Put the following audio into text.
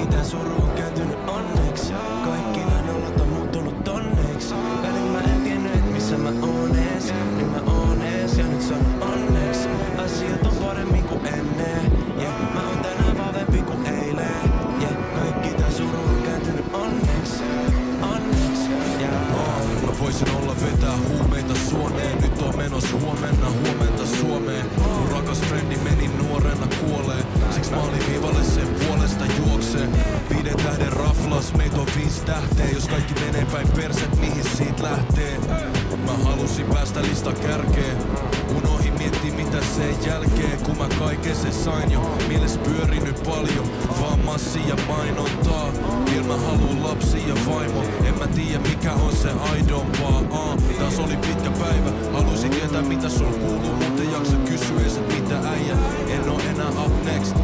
tää suru on kääntynyt onneks. Kaikki nää nollat on muuttunut tonneeks. Välin mä en tiennyt et missä mä oon ees. Nyt mä oon ees ja nyt sanon onneks. Asiat on paremmin kuin ennen. Yeah, mä oon tänään vahvempi kuin eilen. Yeah, kaikki tää suru on kääntynyt onneks. Onneks, yeah. Mä voisin olla vetää huumeita suoneen. Nyt on menos huomenta Suomeen. Mun rakas frendi meni nuorena kuolee. Siks maaliviivalle sen puolesta juoksee. 5 tähden raflas, meitä on 5 tähteä. Jos kaikki menee päin perset, mihin siitä lähtee? Mä halusin päästä lista kärkeen. Unohin miettii mitä sen jälkeen. Kun mä kaiken sen sain jo, mieles pyörinyt paljon. Vaan massia ja mainontaa. Vielä mä haluun lapsi ja vaimo. En mä tiedä mikä on se aidompaa. Taas oli pitkä päivä. Halusin tietää mitä sul kuuluu, mutta en jaksa kysyä, et mitä äijä. En oo enää up next.